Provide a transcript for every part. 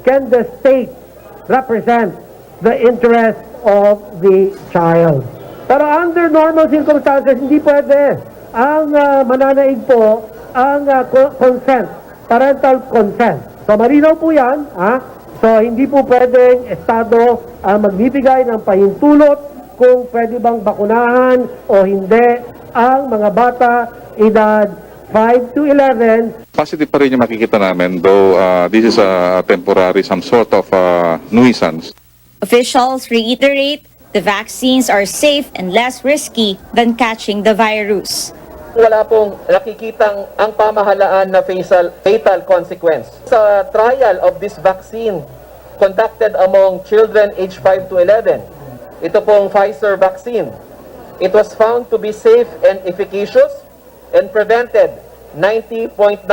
can the state represent the interest of the child. Pero under normal circumstances, hindi pwede. Ang mananaig po ang consent, parental consent. So malinaw po yan. So hindi po pwedeng Estado magbibigay ng pahintulot kung pwede bang bakunahan o hindi ang mga bata edad 5 to 11. Positive pa rin yung makikita namin, though this is a temporary, some sort of nuisance. Officials reiterate the vaccines are safe and less risky than catching the virus. Wala pong nakikitang ang pamahalaan na fatal consequence. Sa trial of this vaccine conducted among children aged 5 to 11, ito pong Pfizer vaccine, it was found to be safe and efficacious and prevented 90.9%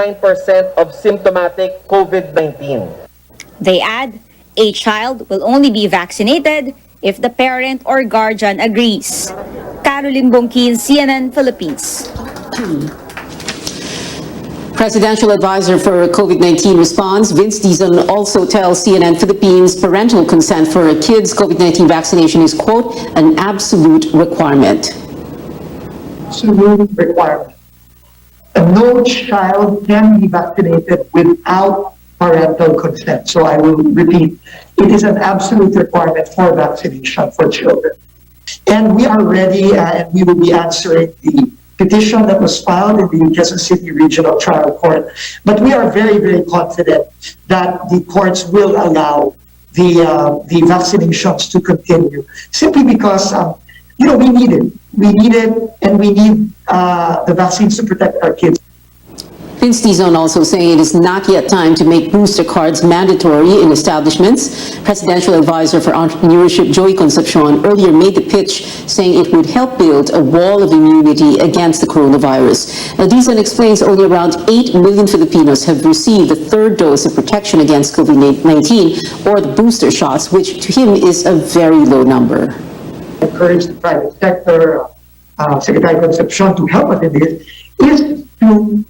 of symptomatic COVID-19. They add, a child will only be vaccinated if the parent or guardian agrees. Caroline Bongkin, CNN Philippines. Presidential advisor for COVID-19 response, Vince Dizon, also tells CNN Philippines parental consent for a kid's COVID-19 vaccination is, quote, an absolute requirement. Absolute requirement. And no child can be vaccinated without parental consent. So I will repeat, it is an absolute requirement for vaccination for children. And we are ready and we will be answering the petition that was filed in the Quezon City Regional Trial Court. But we are very, very confident that the courts will allow the vaccinations to continue, simply because we need it. We need it, and we need the vaccines to protect our kids. Vince Dizon also saying it is not yet time to make booster cards mandatory in establishments. Presidential advisor for entrepreneurship Joey Concepcion earlier made the pitch, saying it would help build a wall of immunity against the coronavirus. Now, Dizon explains only around 8 million Filipinos have received the third dose of protection against COVID-19 or the booster shots, which to him is a very low number. Encourage the private sector, Secretary Concepcion, to help us in this, is to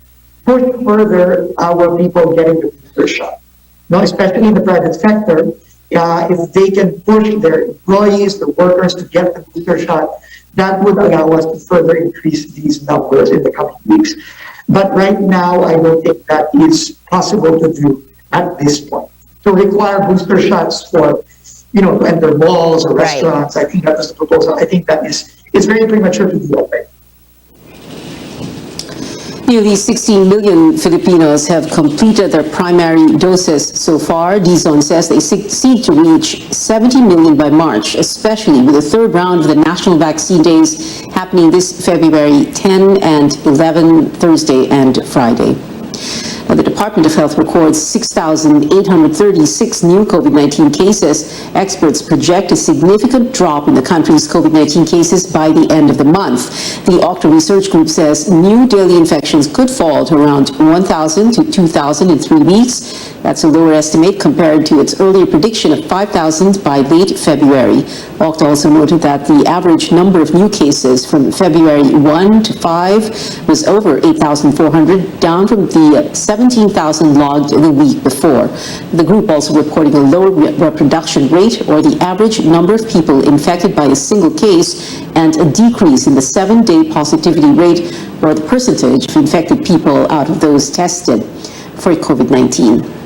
push further our people getting the booster shot. Now, especially in the private sector, if they can push their employees, the workers to get the booster shot, that would allow us to further increase these numbers in the coming weeks. But right now, I don't think that is possible to do at this point. To require booster shots for, to enter malls or restaurants, I think that was the proposal. I think that it's very premature to do that right. Nearly 16 million Filipinos have completed their primary doses so far. Dizon says they seek to reach 70 million by March, especially with the third round of the National Vaccine Days happening this February 10 and 11, Thursday and Friday. Now, the Department of Health records 6,836 new COVID-19 cases. Experts project a significant drop in the country's COVID-19 cases by the end of the month. The Octa Research Group says new daily infections could fall to around 1,000 to 2,000 in 3 weeks. That's a lower estimate compared to its earlier prediction of 5,000 by late February. Octa also noted that the average number of new cases from February 1 to 5 was over 8,400, down from the 17,000 logged in the week before. The group also reporting a lower reproduction rate, or the average number of people infected by a single case, and a decrease in the 7-day positivity rate, or the percentage of infected people out of those tested for COVID-19.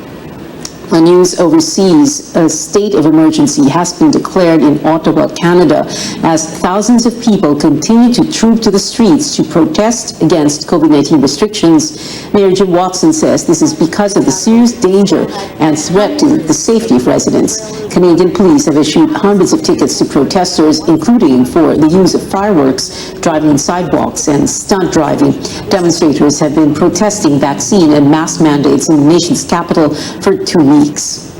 On news overseas, a state of emergency has been declared in Ottawa, Canada, as thousands of people continue to troop to the streets to protest against COVID-19 restrictions. Mayor Jim Watson says this is because of the serious danger and threat to the safety of residents. Canadian police have issued hundreds of tickets to protesters, including for the use of fireworks, driving on sidewalks, and stunt driving. Demonstrators have been protesting vaccine and mask mandates in the nation's capital for 2 weeks.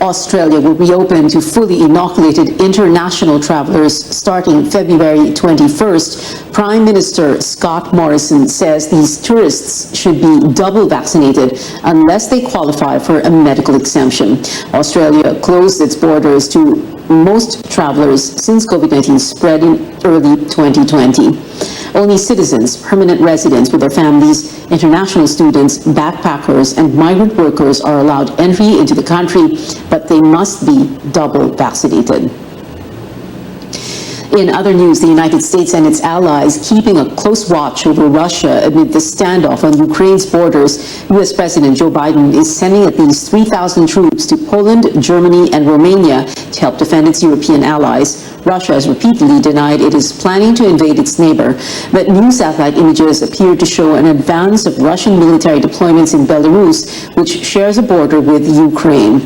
Australia will reopen to fully inoculated international travelers starting February 21st. Prime Minister Scott Morrison says these tourists should be double vaccinated unless they qualify for a medical exemption. Australia closed its borders to most travelers since COVID-19 spread in early 2020. Only citizens, permanent residents with their families, international students, backpackers, and migrant workers are allowed entry into the country, but they must be double vaccinated. In other news, the United States and its allies keeping a close watch over Russia amid the standoff on Ukraine's borders. U.S. President Joe Biden is sending at least 3,000 troops to Poland, Germany, and Romania to help defend its European allies. Russia has repeatedly denied it is planning to invade its neighbor, but new satellite images appear to show an advance of Russian military deployments in Belarus, which shares a border with Ukraine.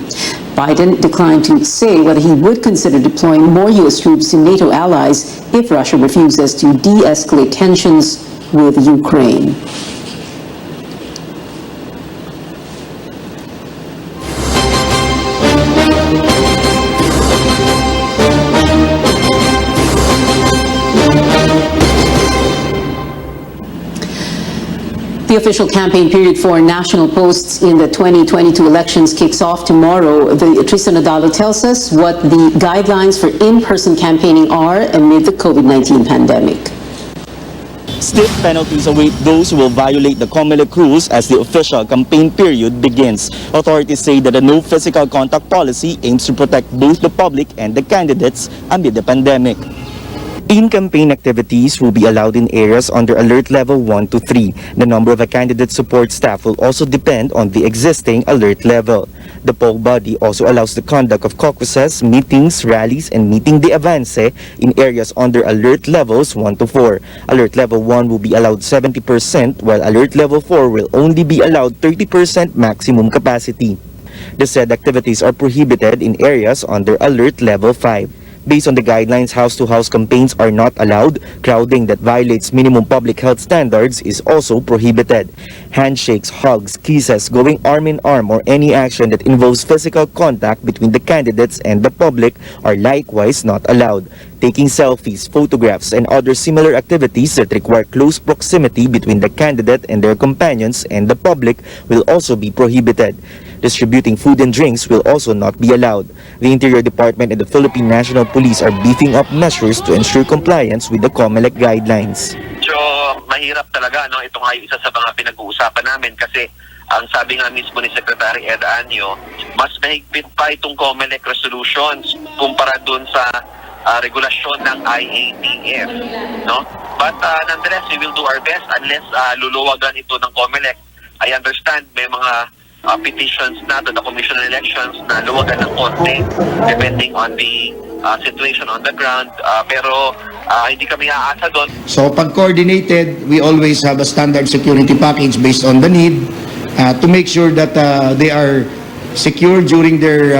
Biden declined to say whether he would consider deploying more U.S. troops to NATO allies if Russia refuses to de-escalate tensions with Ukraine. The official campaign period for national posts in the 2022 elections kicks off tomorrow. Tristan Nadalo tells us what the guidelines for in-person campaigning are amid the COVID-19 pandemic. Stiff penalties await those who will violate the COMELEC rules as the official campaign period begins. Authorities say that a no physical contact policy aims to protect both the public and the candidates amid the pandemic. In-campaign activities will be allowed in areas under alert level 1 to 3. The number of a candidate support staff will also depend on the existing alert level. The poll body also allows the conduct of caucuses, meetings, rallies, and meeting de avance in areas under alert levels 1 to 4. Alert level 1 will be allowed 70%, while alert level 4 will only be allowed 30% maximum capacity. The said activities are prohibited in areas under alert level 5. Based on the guidelines, house-to-house campaigns are not allowed. Crowding that violates minimum public health standards is also prohibited. Handshakes, hugs, kisses, going arm in arm, or any action that involves physical contact between the candidates and the public are likewise not allowed. Taking selfies, photographs, and other similar activities that require close proximity between the candidate and their companions and the public will also be prohibited. Distributing food and drinks will also not be allowed. The Interior Department and the Philippine National Police are beefing up measures to ensure compliance with the COMELEC guidelines. Medyo mahirap talaga, no? Ito nga yung isa sa mga pinag-uusapan namin kasi ang sabi nga mismo ni Secretary Ed Anyo, mas mahigpit pa itong COMELEC resolutions kumpara dun sa regulasyon ng IATF, no? But nonetheless, we will do our best unless luluwagan ito ng COMELEC. I understand may mga petitions na to the Commission on Elections na luwagan ng konti depending on the situation on the ground. Pero hindi kami aasa doon. So pag coordinated, we always have a standard security package based on the need to make sure that they are secure during their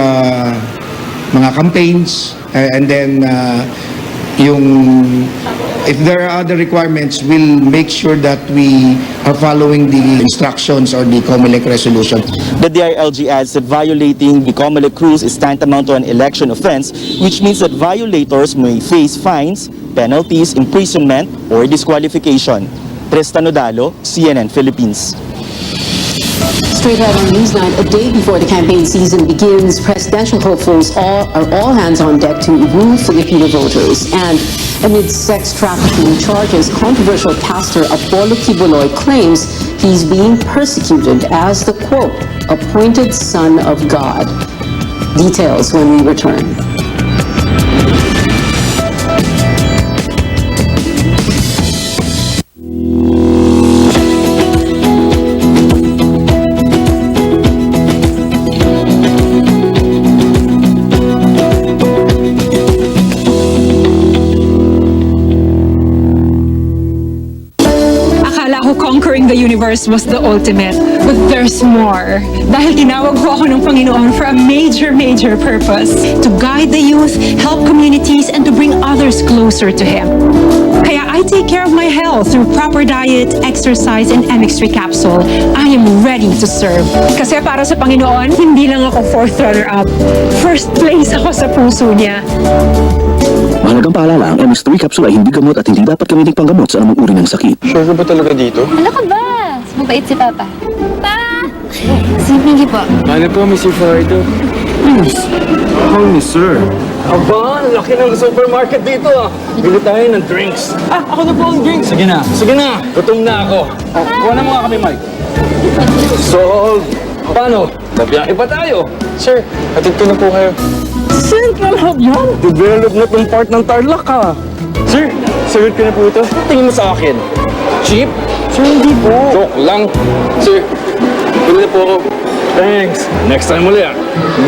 mga campaigns, and then if there are other requirements, we'll make sure that we are following the instructions or the COMELEC resolution. The DILG adds that violating the COMELEC rules is tantamount to an election offense, which means that violators may face fines, penalties, imprisonment, or disqualification. Tristan Nadalo, CNN Philippines. Straight ahead on Newsline, a day before the campaign season begins, presidential hopefuls are all hands on deck to woo Filipino voters. And amid sex trafficking charges, controversial pastor Apollo Quiboloy claims he's being persecuted as the, quote, appointed son of God. Details when we return. Conquering the universe was the ultimate, but there's more. Dahil tinawag ko ako ng Panginoon for a major purpose. To guide the youth, help communities, and to bring others closer to Him. Kaya I take care of my health through proper diet, exercise, and MX3 capsule. I am ready to serve. Kasi para sa Panginoon, hindi lang ako fourth runner-up. First place ako sa puso niya. Mahalagang paalala, ang MX3 capsule ay hindi gamot at hindi dapat gamitin panggamot sa anumang uri ng sakit. Sure ka ba talaga dito? Ano ka ba? Mabait si Papa. Pa! Si Pinky po. Ano po, Mr. Fardo? Please, call me sir. Aba, laki ng supermarket dito ah. Bili tayo ng drinks. Ako na po ang drinks. Sige na. Gutom na ako. Kuha na mga kami, Mike. So, paano? Babiyahe pa tayo. Sir, hatid ko na po kayo. Central Hub yan. Develop na tong part ng Tarlac ha. Sir, sagot ko na po ito. Tingin mo sa akin. Cheap? Sir, hindi po. Joke lang. Sir, pili na po ako. Thanks. Next time ulit.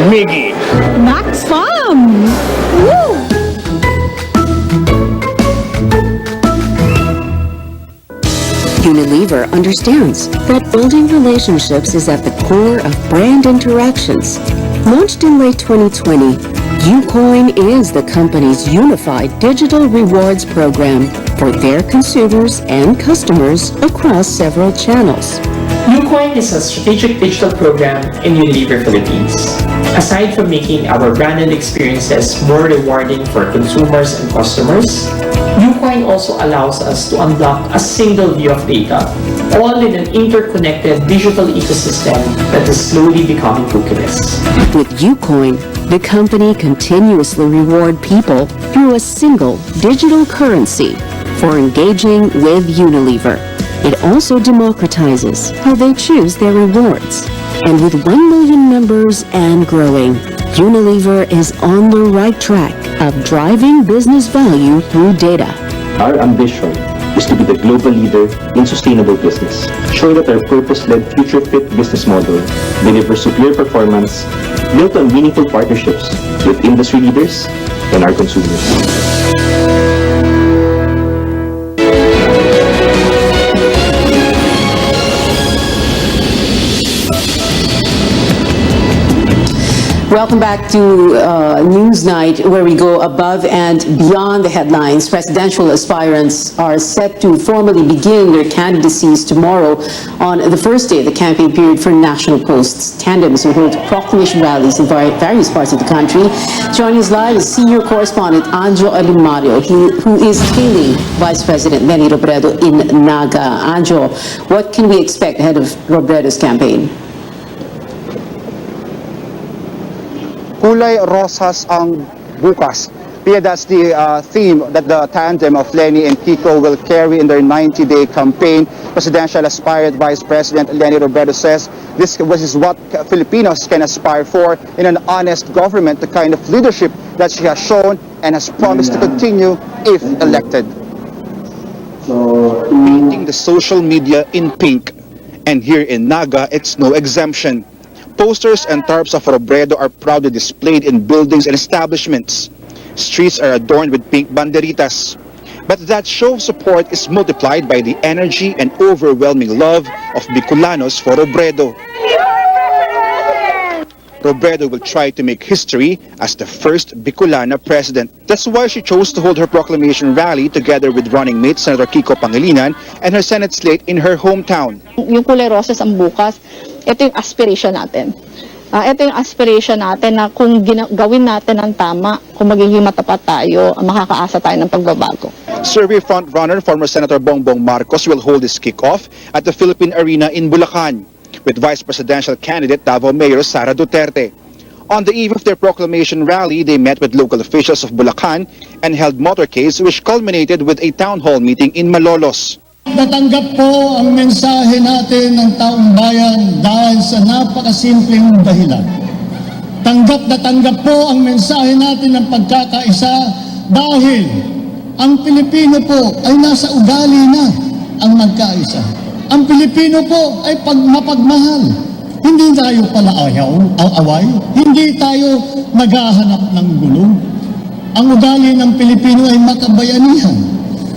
Miggy. Max Fun! Woo! Unilever understands that building relationships is at the core of brand interactions. Launched in late 2020, Ucoin is the company's unified digital rewards program for their consumers and customers across several channels. Ucoin is a strategic digital program in Unilever Philippines. Aside from making our branded experiences more rewarding for consumers and customers, Ucoin also allows us to unlock a single view of data, all in an interconnected digital ecosystem that is slowly becoming cookieless. With Ucoin, the company continuously reward people through a single digital currency for engaging with Unilever. It also democratizes how they choose their rewards. And with 1 million members and growing, Unilever is on the right track of driving business value through data. Our ambition is to be the global leader in sustainable business. Show that our purpose-led, future-fit business model delivers superior performance built on meaningful partnerships with industry leaders and our consumers. Welcome back to Newsnight, where we go above and beyond the headlines. Presidential aspirants are set to formally begin their candidacies tomorrow on the first day of the campaign period for national posts. Tandems will hold proclamation rallies in various parts of the country. Joining us live is senior correspondent Anjo Alimario, who is hailing Vice President Leni Robredo in Naga. Anjo, what can we expect ahead of Robredo's campaign? Kulay rosas ang bukas. Yeah, that's the theme that the tandem of Leni and Kiko will carry in their 90-day campaign. Presidential aspirant Vice President Leni Robredo says this is what Filipinos can aspire for in an honest government, the kind of leadership that she has shown and has promised to continue if elected. Painting the social media in pink, and here in Naga, it's no exemption. Posters and tarps of Robredo are proudly displayed in buildings and establishments. Streets are adorned with pink banderitas. But that show of support is multiplied by the energy and overwhelming love of Bicolanos for Robredo. Robredo will try to make history as the first Bicolana president. That's why she chose to hold her proclamation rally together with running mate Senator Kiko Pangilinan and her Senate slate in her hometown. Yung kulay roses ang bukas, ito yung aspiration natin. Ito yung aspiration natin na kung gawin natin ang tama, kung magiging matapat tayo, makakaasa tayo ng pagbabago. Survey frontrunner former Senator Bongbong Marcos will hold his kickoff at the Philippine Arena in Bulacan with Vice Presidential candidate Davao Mayor Sara Duterte. On the eve of their proclamation rally, they met with local officials of Bulacan and held motorcades which culminated with a town hall meeting in Malolos. Natanggap po ang mensahe natin ng taong bayan dahil sa napakasimpleng dahilan. Tanggap na tanggap po ang mensahe natin ng pagkakaisa dahil ang Pilipino po ay nasa ugali na ang magkaisa. Ang Pilipino po ay mapagmahal. Hindi tayo pala away, hindi tayo naghahanap ng gulo. Ang ugali ng Pilipino ay makabayanihan.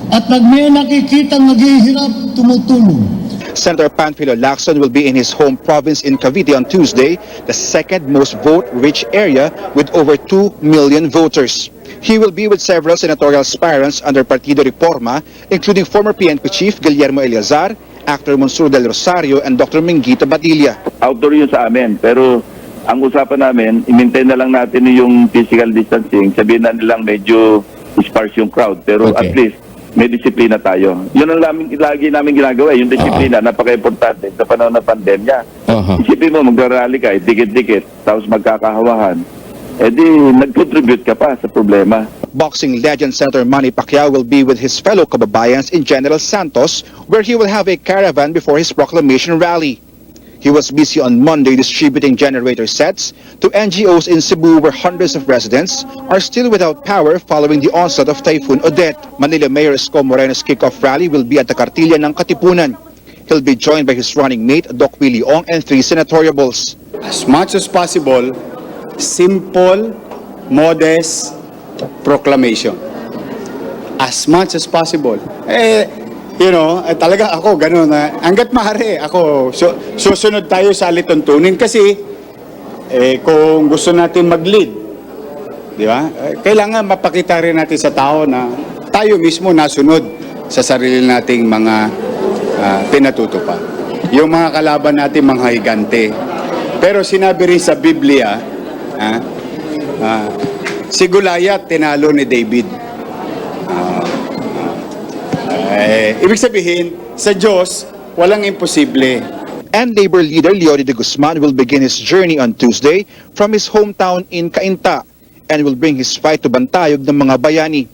At pag may nakikitang naghihirap, tumutulong. Senator Panfilo Lacson will be in his home province in Cavite on Tuesday, the second most vote-rich area with over 2 million voters. He will be with several senatorial aspirants under Partido Reforma, including former PNP Chief Guillermo Eleazar, actor Monsur del Rosario, and Dr. Mingito Badilla. Outdoor yun sa amin, pero ang usapan namin, i-maintain na lang natin yung physical distancing. Sabihin na nilang medyo sparse yung crowd, pero at least may disiplina tayo. Yun ang lagi namin ginagawa, yung disiplina, napaka-importante sa panahon ng pandemya. Isipin mo, magra-rally ka, dikit-dikit, tapos magkakahawahan. nag-contribute ka pa sa problema. Boxing legend Senator Manny Pacquiao will be with his fellow kababayans in General Santos, where he will have a caravan before his proclamation rally. He was busy on Monday distributing generator sets to NGOs in Cebu, where hundreds of residents are still without power following the onset of Typhoon Odette. Manila Mayor Isko Moreno's kickoff rally will be at the Cartilla ng Katipunan. He'll be joined by his running mate, Doc Willie Ong, and 3 senatoriables. As much as possible, simple, modest proclamation. As much as possible. Talaga ako ganun. Hanggat maaari, ako susunod tayo sa alituntunin kasi kung gusto natin mag-lead, di ba? Kailangan mapakita rin natin sa tao na tayo mismo nasunod sa sarili nating mga pinatutupad. Yung mga kalaban natin, mga higante. Pero sinabi rin sa Biblia, si Goliath tinalo ni David. Ibig sabihin, sa Diyos, walang imposible. And Labor leader Leody de Guzman will begin his journey on Tuesday from his hometown in Cainta and will bring his fight to Bantayog ng mga bayani.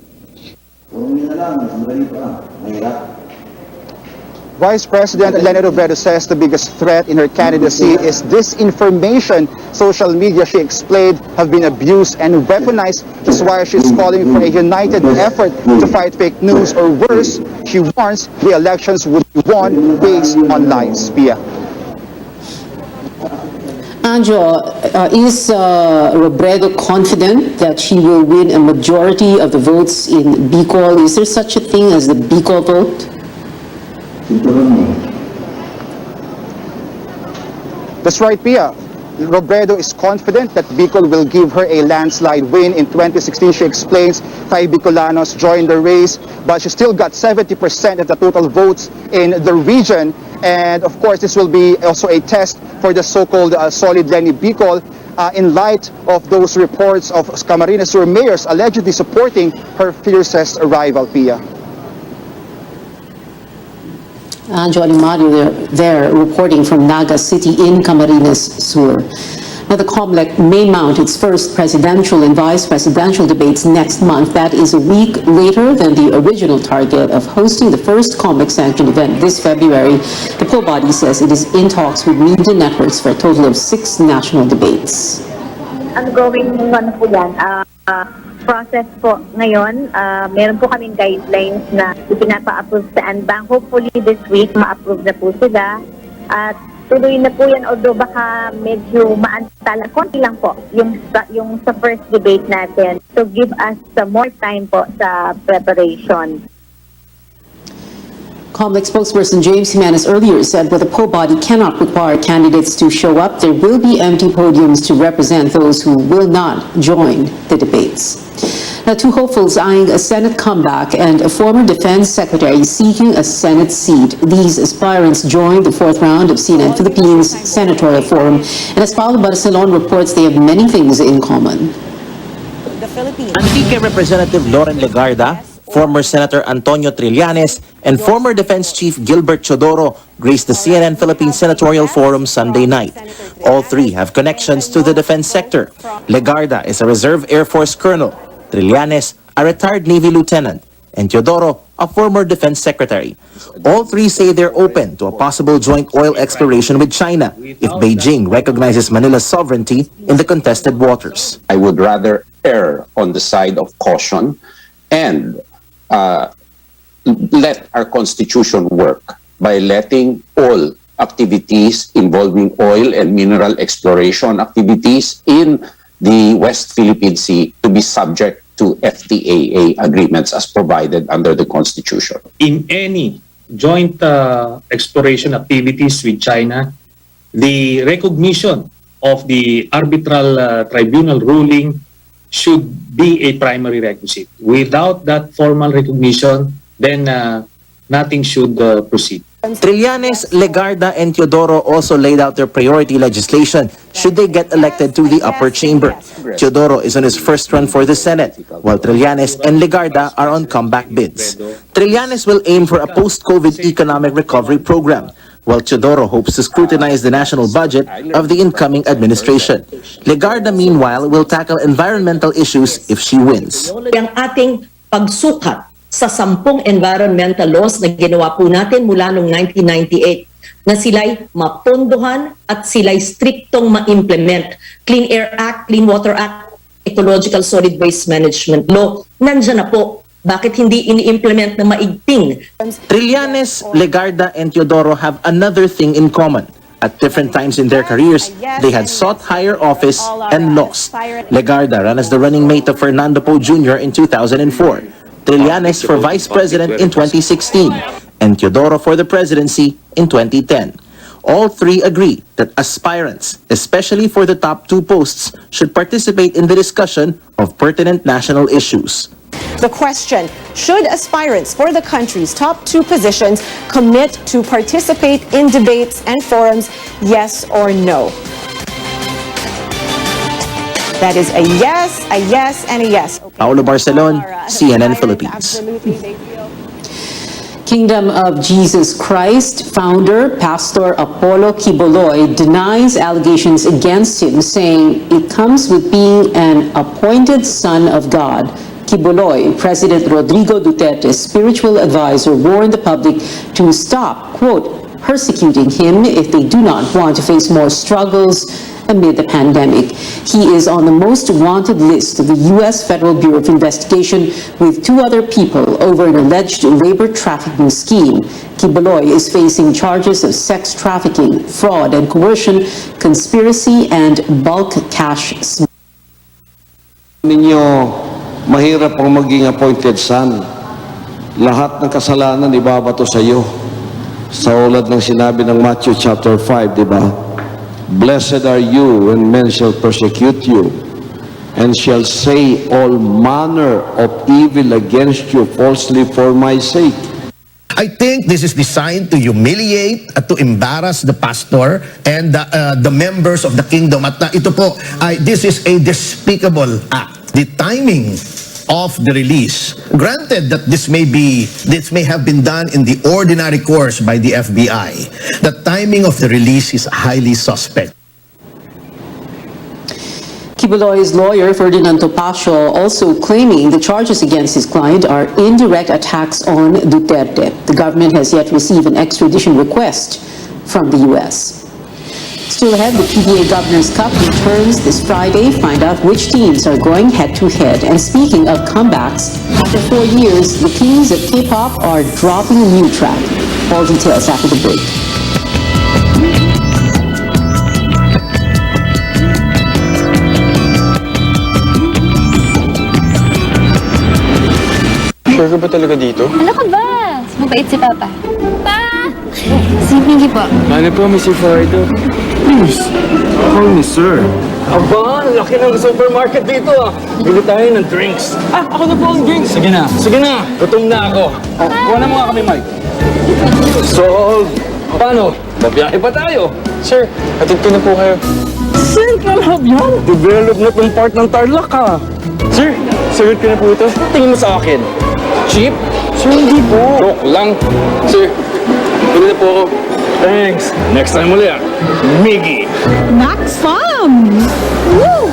Vice President Leni Robredo says the biggest threat in her candidacy is disinformation. Social media, she explained, have been abused and weaponized. That's why she's calling for a united effort to fight fake news, or worse, she warns the elections would be won based on lies. Pia. Anjo, is Robredo confident that she will win a majority of the votes in Bicol? Is there such a thing as the Bicol vote? That's right, Pia. Robredo is confident that Bicol will give her a landslide win. In 2016, she explains, 5 Bicolanos joined the race, but she still got 70% of the total votes in the region. And of course, this will be also a test for the so-called solid Leni Bicol in light of those reports of Camarines Sur mayors allegedly supporting her fiercest rival, Pia. Anjo Alimario there reporting from Naga City in Camarines Sur. Now, the COMELEC may mount its first presidential and vice presidential debates next month. That is a week later than the original target of hosting the first COMELEC-sanctioned event this February. The poll body says it is in talks with media networks for a total of 6 national debates. Ongoing po yan. Process po ngayon, meron po kaming guidelines na ipinapa-approve sa ANBANG. Hopefully this week ma-approve na po sila. At tuloy na po yan, although baka medyo maantala. Konti lang po yung sa first debate natin. So give us more time po sa preparation. COMELEC spokesperson James Jimenez earlier said that the poll body cannot require candidates to show up. There will be empty podiums to represent those who will not join the debates. Now, 2 hopefuls eyeing a Senate comeback and a former defense secretary seeking a Senate seat. These aspirants joined the 4th round of CNN Philippines Senatorial Forum. And as Paolo Barcelon reports, they have many things in common. Antique Representative Loren Legarda, former Senator Antonio Trillanes, and former Defense Chief Gilbert Chodoro graced the CNN Philippines Senatorial Forum Sunday night. All 3 have connections to the defense sector. Legarda is a Reserve Air Force Colonel, Trillanes, a retired Navy Lieutenant, and Teodoro, a former Defense Secretary. All 3 say they're open to a possible joint oil exploration with China if Beijing recognizes Manila's sovereignty in the contested waters. I would rather err on the side of caution and let our Constitution work by letting all activities involving oil and mineral exploration activities in the West Philippine Sea to be subject to FTAA agreements as provided under the Constitution. In any joint exploration activities with China, the recognition of the arbitral tribunal ruling should be a primary requisite. Without that formal recognition, then nothing should proceed. Trillanes, Legarda, and Teodoro also laid out their priority legislation should they get elected to the upper chamber. Teodoro is on his first run for the Senate, while Trillanes and Legarda are on comeback bids. Trillanes will aim for a post-COVID economic recovery program. while Teodoro hopes to scrutinize the national budget of the incoming administration. Legarda, meanwhile, will tackle environmental issues if she wins. Ang ating pagsukat sa 10 environmental laws na ginawa po natin mula noong 1998 na sila'y mapondohan at sila'y striktong ma-implement. Clean Air Act, Clean Water Act, Ecological Solid Waste Management Law, nandyan na po. Bakit hindi ini-implement na maigting? Trillanes, Legarda, and Teodoro have another thing in common. At different times in their careers, they had sought higher office and lost. Legarda ran as the running mate of Fernando Poe Jr. in 2004, Trillanes for vice president in 2016, and Teodoro for the presidency in 2010. All three agree that aspirants, especially for the top 2 posts, should participate in the discussion of pertinent national issues. The question, should aspirants for the country's top 2 positions commit to participate in debates and forums, yes or no? That is a yes, and a yes. Paulo Barcelon, CNN Philippines. Kingdom of Jesus Christ founder Pastor Apollo Quiboloy denies allegations against him, saying it comes with being an appointed son of God. Quiboloy, President Rodrigo Duterte's spiritual advisor, warned the public to stop, quote, persecuting him if they do not want to face more struggles amid the pandemic. He is on the most wanted list of the U.S. Federal Bureau of Investigation with 2 other people over an alleged labor trafficking scheme. Quiboloy is facing charges of sex trafficking, fraud and coercion, conspiracy, and bulk cash smuggling. Ninyo, mahirap ang maging appointed son. Lahat ng kasalanan ibabato sa iyo. Sa ulad ng sinabi ng Matthew chapter 5, di ba? Blessed are you when men shall persecute you and shall say all manner of evil against you falsely for my sake. I think this is designed to humiliate at to embarrass the pastor and the members of the kingdom. At ito po, this is a despicable act. The timing of the release, granted that this may have been done in the ordinary course by the FBI, the timing of the release is highly suspect. Quiboloy's lawyer, Ferdinand Topacio, also claiming the charges against his client are indirect attacks on Duterte. The government has yet received an extradition request from the U.S. Still ahead, the PBA Governor's Cup returns this Friday. Find out which teams are going head-to-head. And speaking of comebacks, after 4 years, the kings of K-pop are dropping a new track. All details after the break. Sure ka ba talaga dito? Ano ka ba? Mabait si Papa. Pa! Si Pinky po. Ano po, Mr. Fardo? Please, call me sir. Aba, laki ng supermarket dito ah. Bili tayo ng drinks. Ako na po ang drinks. Sige na. Gutom na ako. Kuha na mo nga kami, Mike. So, paano? Babiyahe pa tayo. Sir, hatid ko na po kayo. Central Hub yan? Develop na tong part ng Tarlac ha. Sir, sagot ko na po ito. Tingin mo sa akin. Cheap? Sir, hindi po. Joke lang. Sir, pili na po ako. Thanks. Next time ulit ah. Miggy. Max fun! Woo!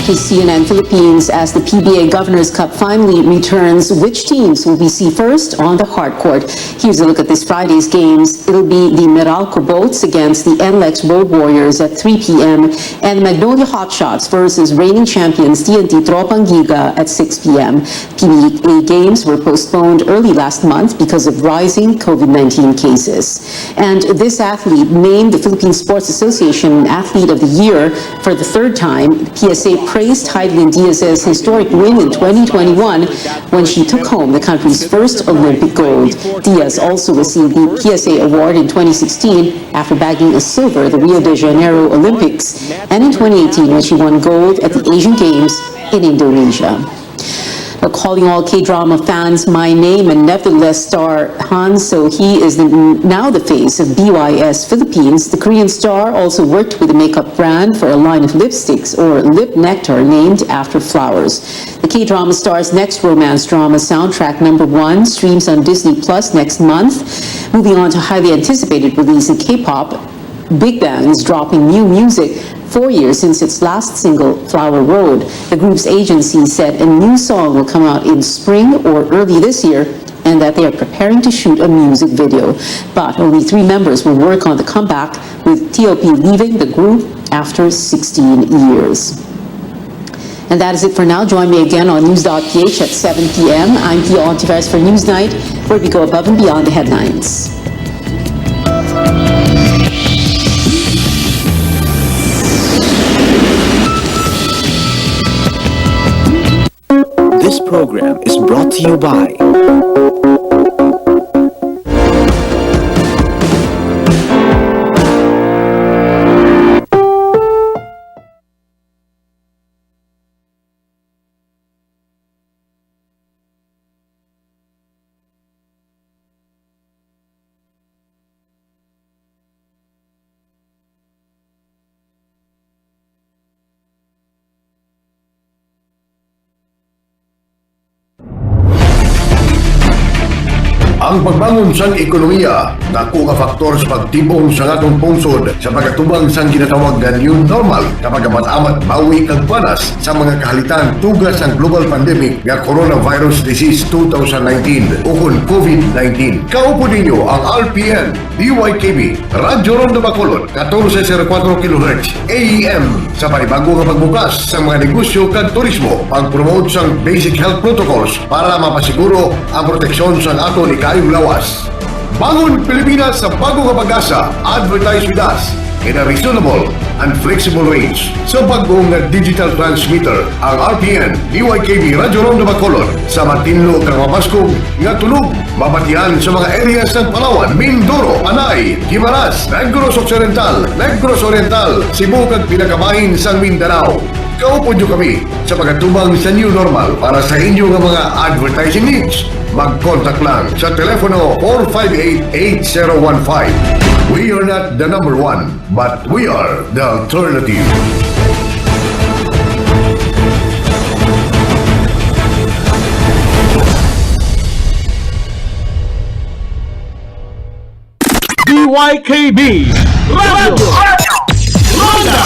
to CNN Philippines as the PBA Governors Cup finally returns. Which teams will we see first on the hard court? Here's a look at this Friday's games. It'll be the Meralco Boats against the NLEX Road Warriors at 3 p.m. and Magnolia Hotshots versus reigning champions TNT Tropang Giga at 6 p.m. PBA games were postponed early last month because of rising COVID-19 cases. And this athlete named the Philippine Sports Association Athlete of the Year for the third time. PSA praised Heidelin Diaz's historic win in 2021 when she took home the country's first Olympic gold. Diaz also received the PSA award in 2016 after bagging a silver at the Rio de Janeiro Olympics, and in 2018 when she won gold at the Asian Games in Indonesia. Calling all K-drama fans my name, and nevertheless star Han So-hee is now the face of BYS Philippines. The Korean star also worked with a makeup brand for a line of lipsticks or lip nectar named after flowers. The K-drama star's next romance drama, Soundtrack #1, streams on Disney Plus next month. Moving on to highly anticipated release in K-pop, Big Bang is dropping new music 4 years since its last single, Flower Road. The group's agency said a new song will come out in spring or early this year, and that they are preparing to shoot a music video. But only 3 members will work on the comeback, with T.O.P. leaving the group after 16 years. And that is it for now. Join me again on News.ph at 7 p.m. I'm Pia Ontiveros for Newsnight, where we go above and beyond the headlines. This program is brought to you by Ang pagbangon sang ekonomiya, dako ka faktor sa pagtibong sa atong pungsod sa pagkatubang sang ginatawag na new normal kapag amat-amat bawi kag panas sa mga kahalitan tugas ang global pandemic nga coronavirus disease 2019 ukon COVID-19. Kaupo ninyo ang RPN, DYKB, Radyo Rondo Bacolod, 1404 kHz, AEM sa panibago nga pagbukas sa mga negosyo kag turismo, pag-promote sang basic health protocols para mapasiguro ang proteksyon sang aton ikayong lawas. Bangon Pilipinas sa bagong pag-asa. Advertise with us in a reasonable and flexible range. Sa bagong digital transmitter, ang RPN, DYKB, Radyo Rondo Bacolod sa matinlo kang mapaskog nga tunog, mabatian sa mga areas ng Palawan, Mindoro, Panay, Guimaras, Negros Occidental, Negros Oriental, Cebu kag pinakabahin sa Mindanao. Kaupo nyo kami sa pagkatubang sa new normal para sa inyo nga mga advertising needs. Mag-contact lang sa telepono 458-8015. We are not the number one, but we are the alternative. DYKB Radio Ronda.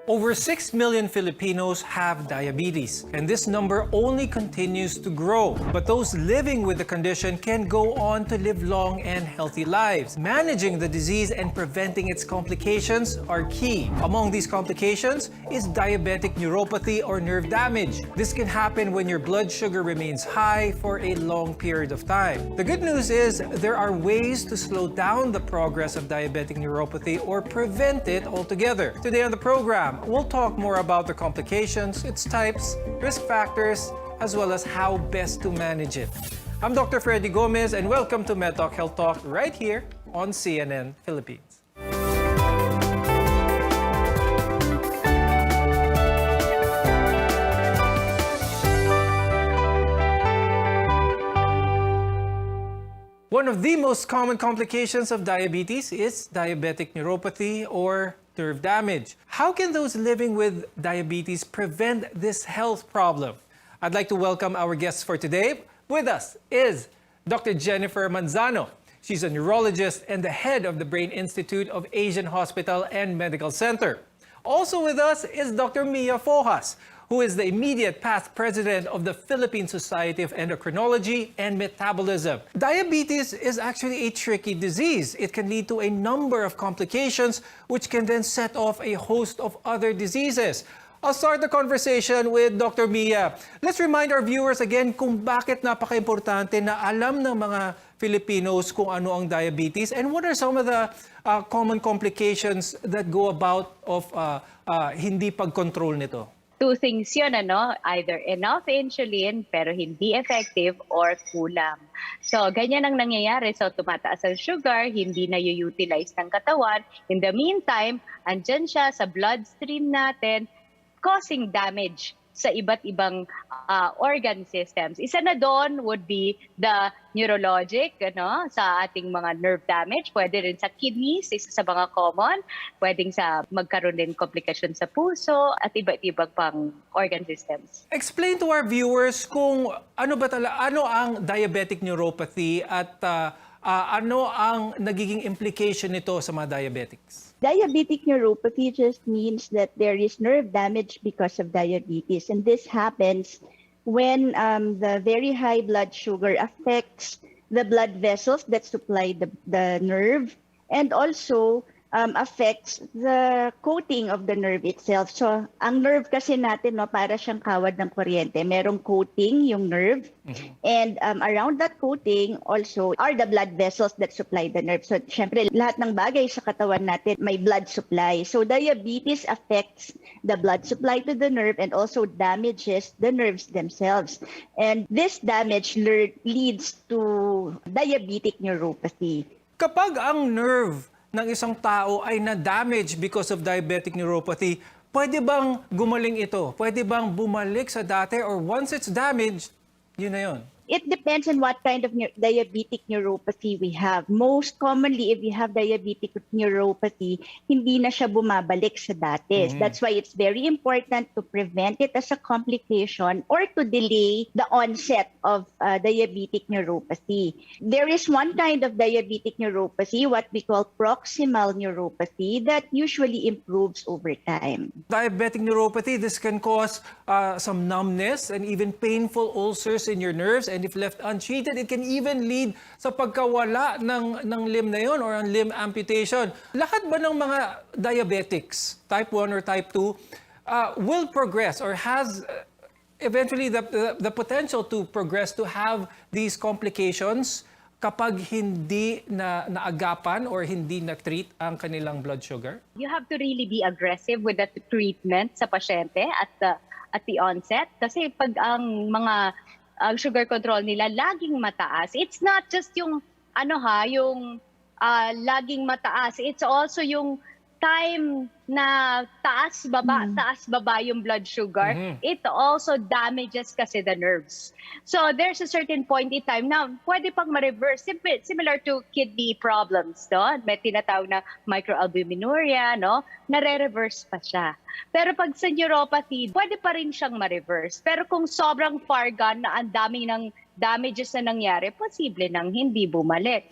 Over 6 million Filipinos have diabetes, and this number only continues to grow. But those living with the condition can go on to live long and healthy lives. Managing the disease and preventing its complications are key. Among these complications is diabetic neuropathy or nerve damage. This can happen when your blood sugar remains high for a long period of time. The good news is there are ways to slow down the progress of diabetic neuropathy or prevent it altogether. Today on the program, we'll talk more about the complications, its types, risk factors, as well as how best to manage it. I'm Dr. Freddy Gomez, and welcome to MedTalk Health Talk right here on CNN Philippines. One of the most common complications of diabetes is diabetic neuropathy or nerve damage. How can those living with diabetes prevent this health problem? I'd like to welcome our guests for today. With us is Dr. Jennifer Manzano. She's a neurologist and the head of the Brain Institute of Asian Hospital and Medical Center. Also with us is Dr. Mia Fojas, who is the immediate past president of the Philippine Society of Endocrinology and Metabolism. Diabetes is actually a tricky disease. It can lead to a number of complications, which can then set off a host of other diseases. I'll start the conversation with Dr. Mia. Let's remind our viewers again kung bakit napaka-importante na alam ng mga Filipinos kung ano ang diabetes and what are some of the common complications that go about of hindi pag-control nito. Two things yun, either enough insulin pero hindi effective or kulang. So, ganyan ang nangyayari. So, tumataas ang sugar, hindi na u-utilize ng katawan. In the meantime, andyan siya sa bloodstream natin, causing damage sa iba't ibang organ systems. Isa na doon would be the neurologic, sa ating mga nerve damage. Pwede rin sa kidneys, isa sa mga common. Pwedeng sa magkaroon din komplikasyon sa puso at iba't ibang pang organ systems. Explain to our viewers kung ano ang diabetic neuropathy at ano ang nagiging implication nito sa mga diabetics? Diabetic neuropathy just means that there is nerve damage because of diabetes. And this happens when the very high blood sugar affects the blood vessels that supply the nerve and also affects the coating of the nerve itself. So, ang nerve kasi natin, para siyang kawad ng kuryente. Merong coating, yung nerve. And around that coating also are the blood vessels that supply the nerve. So, syempre, lahat ng bagay sa katawan natin may blood supply. So, diabetes affects the blood supply to the nerve and also damages the nerves themselves. And this damage leads to diabetic neuropathy. Kapag ang nerve ng isang tao ay na-damage because of diabetic neuropathy, pwede bang gumaling ito? Pwede bang bumalik sa dati or once it's damaged, yun na yun? It depends on what kind of diabetic neuropathy we have. Most commonly, if you have diabetic neuropathy, hindi na siya bumabalik sa dati. That's why it's very important to prevent it as a complication or to delay the onset of diabetic neuropathy. There is one kind of diabetic neuropathy, what we call proximal neuropathy, that usually improves over time. Diabetic neuropathy, this can cause some numbness and even painful ulcers in your nerves. And if left untreated, it can even lead sa pagkawala ng limb na yun or ang limb amputation. Lahat ba ng mga diabetics, type 1 or type 2, will progress or has eventually the potential to progress to have these complications kapag hindi naagapan or hindi na-treat ang kanilang blood sugar? You have to really be aggressive with the treatment sa pasyente at the onset. Kasi pag ang sugar control nila laging mataas. It's not just yung laging mataas. It's also yung time na taas baba yung blood sugar. It also damages kasi the nerves. So there's a certain point in time na pwede pang ma-reverse, similar to kidney problems, may tinatawag na microalbuminuria, nare-reverse pa siya. Pero pag sa neuropathy, pwede pa rin siyang ma-reverse. Pero kung sobrang far gone na ang daming ng damages na nangyari, posible nang hindi bumalik.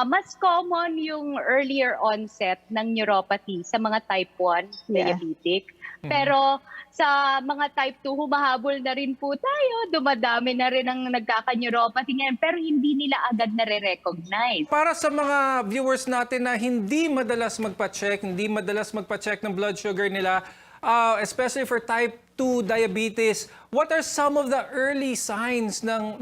Mas common yung earlier onset ng neuropathy sa mga type 1 diabetic. Pero sa mga type 2, humahabol na rin po tayo. Dumadami na rin ang nagkaka-neuropathy ngayon, pero hindi nila agad nare-recognize. Para sa mga viewers natin na hindi madalas magpa-check ng blood sugar nila, especially for type 2 diabetes, what are some of the early signs ng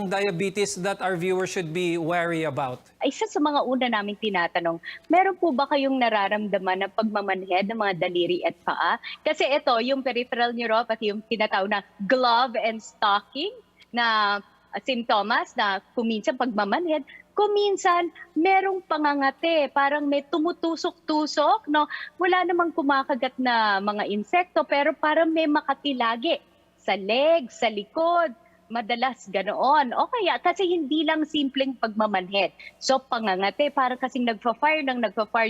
diabetes that our viewers should be wary about? Isa sa mga una naming tinatanong, meron po ba kayong nararamdaman na pagmamanhid ng mga daliri at paa? Kasi ito, yung peripheral neuropathy, yung tinatawag na glove and stocking na sintomas na kuminsan pagmamanhid, kuminsan merong pangangate, parang may tumutusok-tusok, wala namang kumakagat na mga insekto, pero parang may makatilagi sa legs, sa likod, madalas ganoon. O kaya, kasi hindi lang simpleng pagmamanhid. So, pangangate, parang kasing nagpa-fire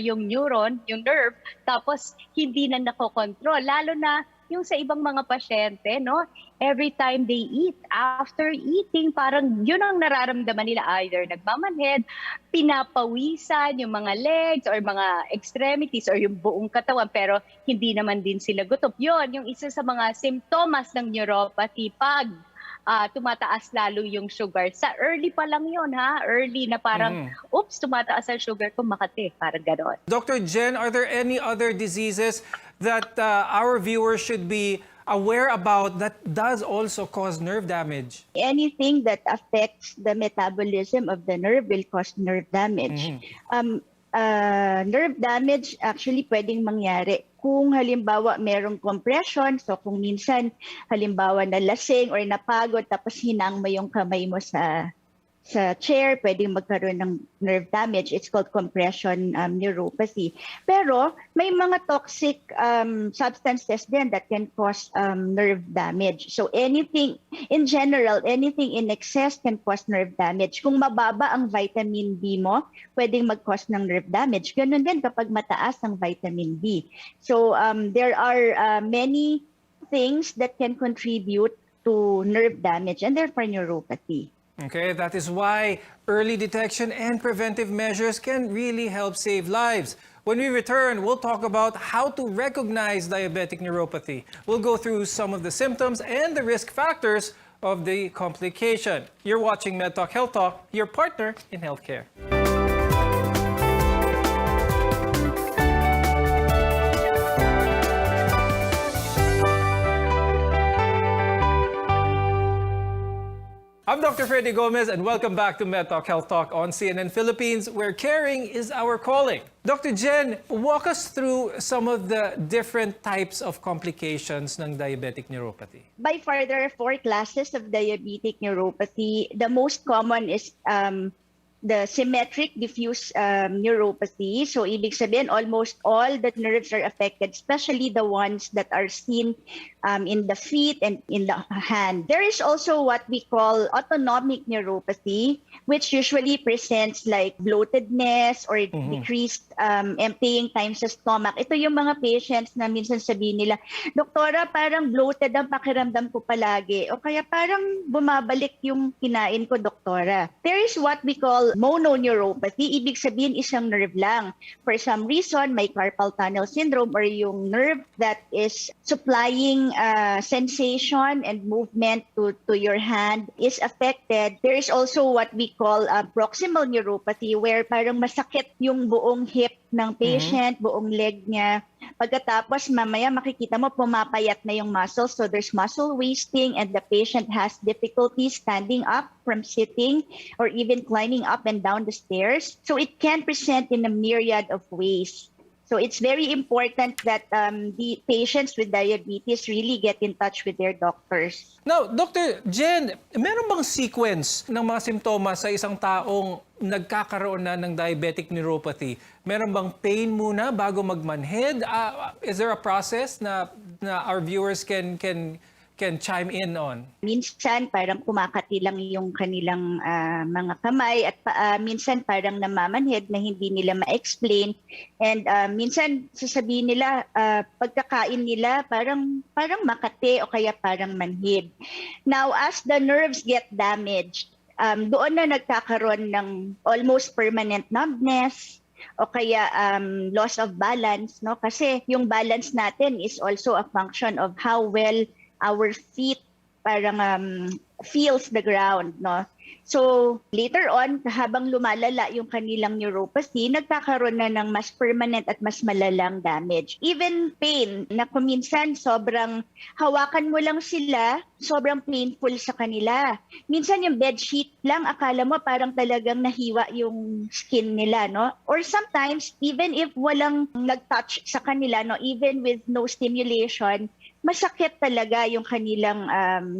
yung neuron, yung nerve, tapos hindi na nakokontrol. Lalo na yung sa ibang mga pasyente, no? Every time they eat, after eating, parang yun ang nararamdaman nila, either nagmamanhid, pinapawisan yung mga legs or mga extremities or yung buong katawan, pero hindi naman din sila gutom. Yun, yung isa sa mga simptomas ng neuropathy pag tumataas lalo yung sugar. Sa early pa lang yun, ha? Early na parang, oops, tumataas ang sugar ko, Makati. Parang gano'n. Dr. Jen, are there any other diseases that our viewers should be aware about that does also cause nerve damage? Anything that affects the metabolism of the nerve will cause nerve damage. Nerve damage actually pwedeng mangyari kung halimbawa merong compression, so kung minsan halimbawa nalasing or napagod tapos hinang mo yung kamay mo sa chair, pwedeng magkaroon ng nerve damage. It's called compression neuropathy. Pero may mga toxic substances din that can cause nerve damage. So anything, in general, anything in excess can cause nerve damage. Kung mababa ang vitamin B mo, pwedeng mag-cause ng nerve damage. Ganun din kapag mataas ang vitamin B. So there are many things that can contribute to nerve damage and therefore neuropathy. Okay, that is why early detection and preventive measures can really help save lives. When we return, we'll talk about how to recognize diabetic neuropathy. We'll go through some of the symptoms and the risk factors of the complication. You're watching MedTalk Health Talk, your partner in healthcare. I'm Dr. Freddy Gomez and welcome back to MedTalk Health Talk on CNN Philippines, where caring is our calling. Dr. Jen, walk us through some of the different types of complications ng diabetic neuropathy. By far, there are 4 classes of diabetic neuropathy. The most common is the symmetric diffuse neuropathy. So, ibig sabihin, almost all the nerves are affected, especially the ones that are seen in the feet and in the hand. There is also what we call autonomic neuropathy, which usually presents like bloatedness or decreased emptying time sa stomach. Ito yung mga patients na minsan sabihin nila, Doktora, parang bloated ang pakiramdam ko palagi. O kaya parang bumabalik yung kinain ko, Doktora. There is what we call mononeuropathy. Ibig sabihin isang nerve lang. For some reason, may carpal tunnel syndrome or yung nerve that is supplying sensation and movement to your hand is affected. There is also what we call proximal neuropathy, where parang masakit yung buong hip ng patient, buong leg niya. Pagkatapos, mamaya makikita mo pumapayat na yung muscle. So there's muscle wasting and the patient has difficulty standing up from sitting or even climbing up and down the stairs. So it can present in a myriad of ways. So it's very important that the patients with diabetes really get in touch with their doctors. Now, Dr. Jen, meron bang sequence ng mga simptomas sa isang taong nagkakaroon na ng diabetic neuropathy? Meron bang pain muna bago magmanhid? Is there a process na our viewers can chime in on? Minsan parang kumakati lang yung kanilang mga kamay at minsan parang namamanhid na hindi nila ma-explain. And minsan sasabihin nila, pagkakain nila parang makati o kaya parang manhid. Now, as the nerves get damaged, doon na nagkakaroon ng almost permanent numbness o kaya loss of balance, no? Kasi yung balance natin is also a function of how well our feet parang feels the ground, no? So, later on, habang lumalala yung kanilang neuropathy, nagkakaroon na ng mas permanent at mas malalang damage. Even pain, na kuminsan sobrang hawakan mo lang sila, sobrang painful sa kanila. Minsan yung bedsheet lang, akala mo parang talagang nahiwa yung skin nila, no? Or sometimes, even if walang nag-touch sa kanila, no, even with no stimulation, masakit talaga yung kanilang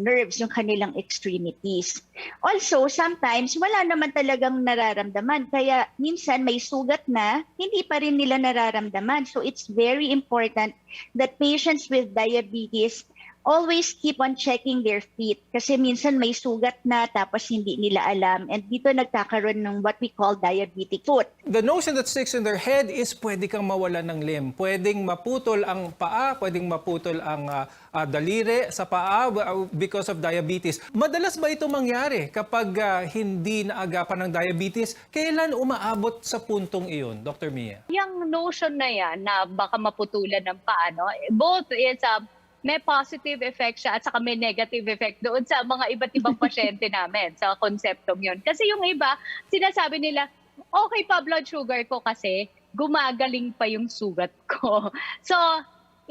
nerves, yung kanilang extremities. Also, sometimes wala naman talagang nararamdaman. Kaya minsan may sugat na, hindi pa rin nila nararamdaman. So it's very important that patients with diabetes always keep on checking their feet kasi minsan may sugat na tapos hindi nila alam, and dito nagkakaroon ng what we call diabetic foot. The notion that sticks in their head is pwede kang mawalan ng limb. Pwedeng maputol ang paa, pwedeng maputol ang daliri sa paa because of diabetes. Madalas ba ito mangyari kapag hindi naagapan ng diabetes? Kailan umaabot sa puntong iyon, Dr. Mia? Yung notion na yan na baka maputulan ng paa, no? Both is may positive effect siya at saka may negative effect doon sa mga iba't ibang pasyente namin sa konseptong yun. Kasi yung iba, sinasabi nila, okay pa blood sugar ko kasi gumagaling pa yung sugat ko. So,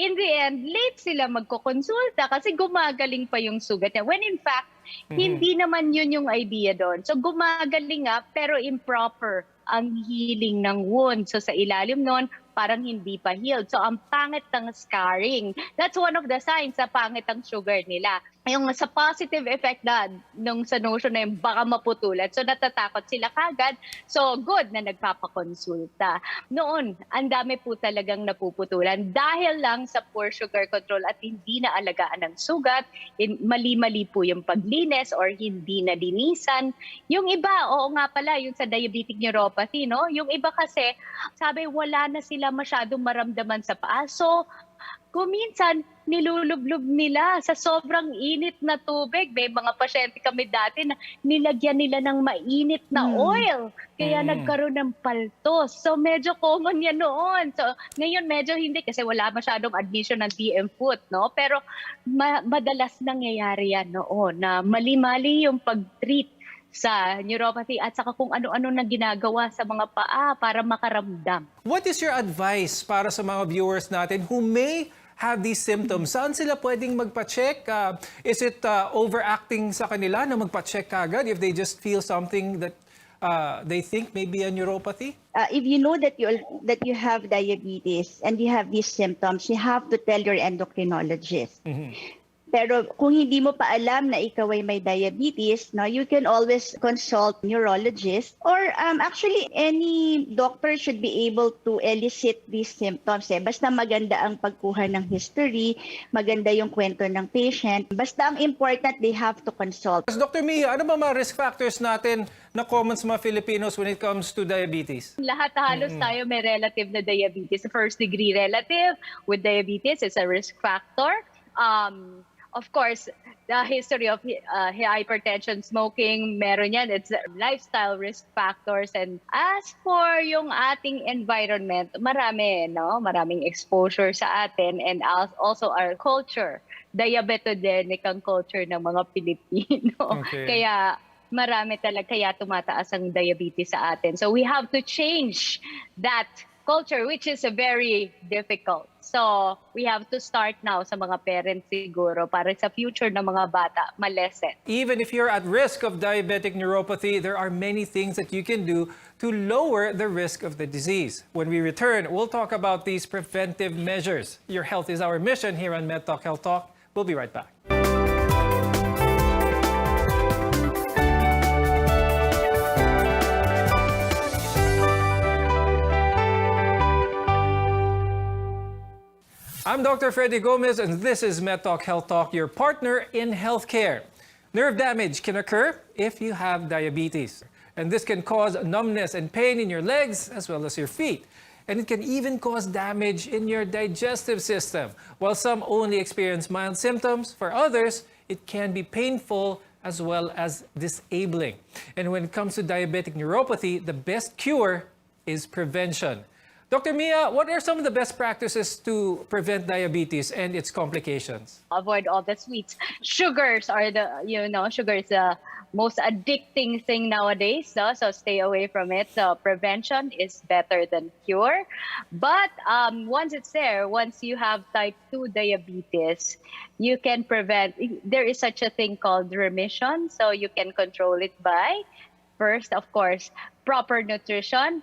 in the end, late sila magkokonsulta kasi gumagaling pa yung sugat niya. When in fact, hindi naman yun yung idea doon. So, gumagaling nga pero improper ang healing ng wound. So, sa ilalim nun, parang hindi pa healed. So, ang pangit ng scarring. That's one of the signs sa pangit ang sugar nila. Yung sa positive effect na, nung sa notion na yung baka maputulan. So, natatakot sila kagad. So, good na nagpapakonsulta. Noon, ang dami po talagang napuputulan dahil lang sa poor sugar control at hindi na alagaan ng sugat, mali-mali po yung paglinis or hindi na linisan. Yung iba, oo nga pala, yung sa diabetic neuropathy, no? Yung iba kasi, sabi wala na sila masyadong maramdaman sa paa. So, kuminsan, nilulublob nila sa sobrang init na tubig. May mga pasyente kami dati na nilagyan nila ng mainit na oil. Kaya nagkaroon ng paltos. So, medyo common yan noon. So, ngayon medyo hindi kasi wala masyadong admission ng DM foot, no? Pero madalas nangyayari yan noon na mali-mali yung pag-treat sa neuropathy at saka kung ano-ano na ginagawa sa mga paa para makaramdam. What is your advice para sa mga viewers natin who may have these symptoms? Saan sila pwedeng magpa-check? Is it overacting sa kanila na magpa-check kagad if they just feel something that they think may be a neuropathy? If you know that you have diabetes and you have these symptoms, you have to tell your endocrinologist. Pero kung hindi mo pa alam na ikaw ay may diabetes, no, you can always consult neurologist or actually any doctor should be able to elicit these symptoms. Basta maganda ang pagkuha ng history, maganda yung kwento ng patient. Basta ang important, they have to consult. Dr. Mia, ano ba mga risk factors natin na common sa mga Filipinos when it comes to diabetes? Lahat halos tayo may relative na diabetes. First degree relative with diabetes is a risk factor. Of course, the history of hypertension, smoking, meron yan. It's lifestyle risk factors. And as for yung ating environment, marami, no? Maraming exposure sa atin and also our culture. Diabetogenic ang culture ng mga Pilipino. Okay. Kaya marami talaga, kaya tumataas ang diabetes sa atin. So we have to change that culture, which is very difficult. So, we have to start now sa mga parents siguro para sa future ng mga bata, malesen. Even if you're at risk of diabetic neuropathy, there are many things that you can do to lower the risk of the disease. When we return, we'll talk about these preventive measures. Your health is our mission here on MedTalk Health Talk. We'll be right back. I'm Dr. Freddy Gomez, and this is MedTalk Health Talk, your partner in healthcare. Nerve damage can occur if you have diabetes, and this can cause numbness and pain in your legs as well as your feet. And it can even cause damage in your digestive system. While some only experience mild symptoms, for others, it can be painful as well as disabling. And when it comes to diabetic neuropathy, the best cure is prevention. Dr. Mia, what are some of the best practices to prevent diabetes and its complications? Avoid all the sweets. Sugars are sugar is the most addicting thing nowadays. So stay away from it. So prevention is better than cure. But once it's there, once you have type 2 diabetes, you can prevent. There is such a thing called remission. So you can control it by, first, of course, proper nutrition,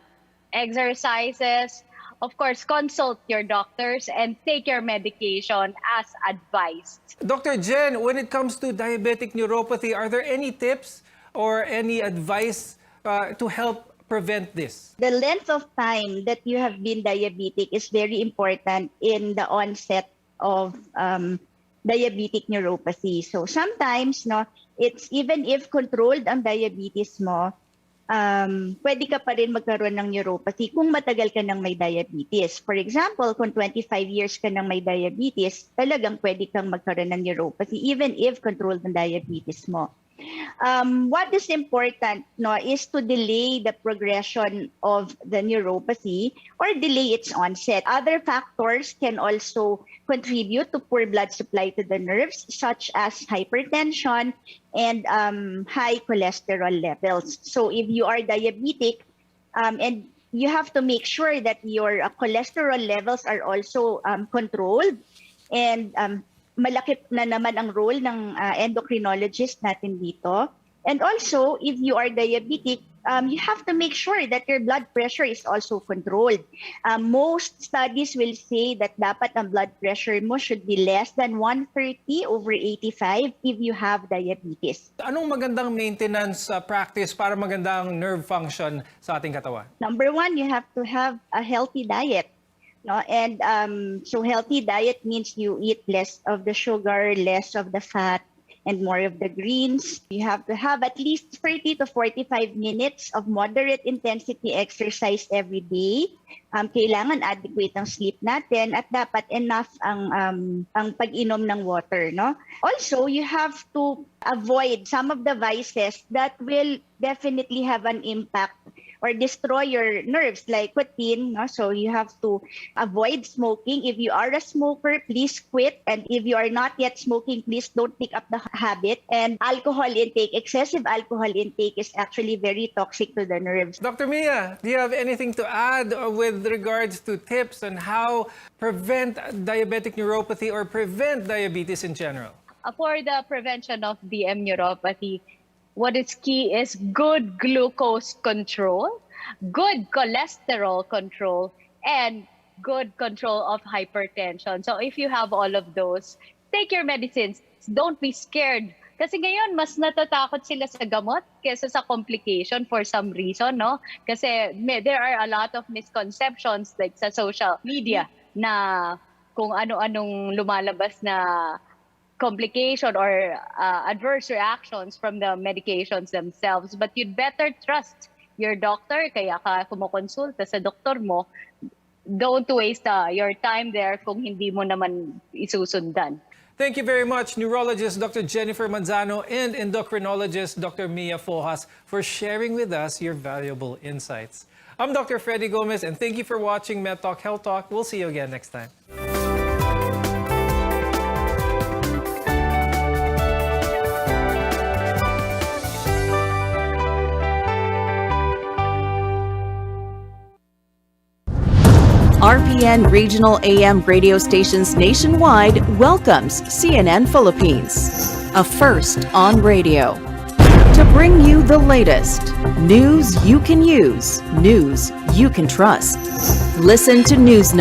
exercises, of course, consult your doctors and take your medication as advised. Dr. Jen, when it comes to diabetic neuropathy, are there any tips or any advice to help prevent this? The length of time that you have been diabetic is very important in the onset of diabetic neuropathy. So sometimes, no, it's even if controlled ang diabetes mo, pwede ka pa rin magkaroon ng neuropathy kung matagal ka nang may diabetes. For example, kung 25 years ka nang may diabetes, talagang pwede kang magkaroon ng neuropathy even if controlled ang diabetes mo. What is important, no, is to delay the progression of the neuropathy or delay its onset. Other factors can also contribute to poor blood supply to the nerves, such as hypertension and high cholesterol levels. So if you are diabetic, and you have to make sure that your cholesterol levels are also controlled, and malaki na naman ang role ng endocrinologist natin dito. And also, if you are diabetic, you have to make sure that your blood pressure is also controlled. Most studies will say that dapat ang blood pressure mo should be less than 130/85 if you have diabetes. Anong magandang maintenance practice para magandang nerve function sa ating katawan? Number one, you have to have a healthy diet. No, and so healthy diet means you eat less of the sugar, less of the fat, and more of the greens. You have to have at least 30 to 45 minutes of moderate intensity exercise every day. Kailangan adequate ang sleep natin at dapat enough ang pag-inom ng water, no? Also, you have to avoid some of the vices that will definitely have an impact or destroy your nerves, like nicotine, no? So you have to avoid smoking. If you are a smoker, please quit. And if you are not yet smoking, please don't pick up the habit. And alcohol intake, excessive alcohol intake is actually very toxic to the nerves. Dr. Mia, do you have anything to add with regards to tips on how prevent diabetic neuropathy or prevent diabetes in general? For the prevention of DM neuropathy, what is key is good glucose control, good cholesterol control, and good control of hypertension. So if you have all of those, take your medicines. Don't be scared. Kasi ngayon, mas natatakot sila sa gamot kaysa sa complication for some reason, no? Kasi there are a lot of misconceptions like sa social media na kung ano-anong lumalabas na complication or adverse reactions from the medications themselves. But you'd better trust your doctor, kaya ka kumukonsulta sa doktor mo. Don't waste your time there kung hindi mo naman isusundan. Thank you very much, neurologist Dr. Jennifer Manzano and endocrinologist Dr. Mia Fojas, for sharing with us your valuable insights. I'm Dr. Freddy Gomez, and thank you for watching MedTalk Health Talk. We'll see you again next time. RPN Regional AM radio stations nationwide welcomes CNN Philippines, a first on radio. To bring you the latest news you can use, news you can trust. Listen to News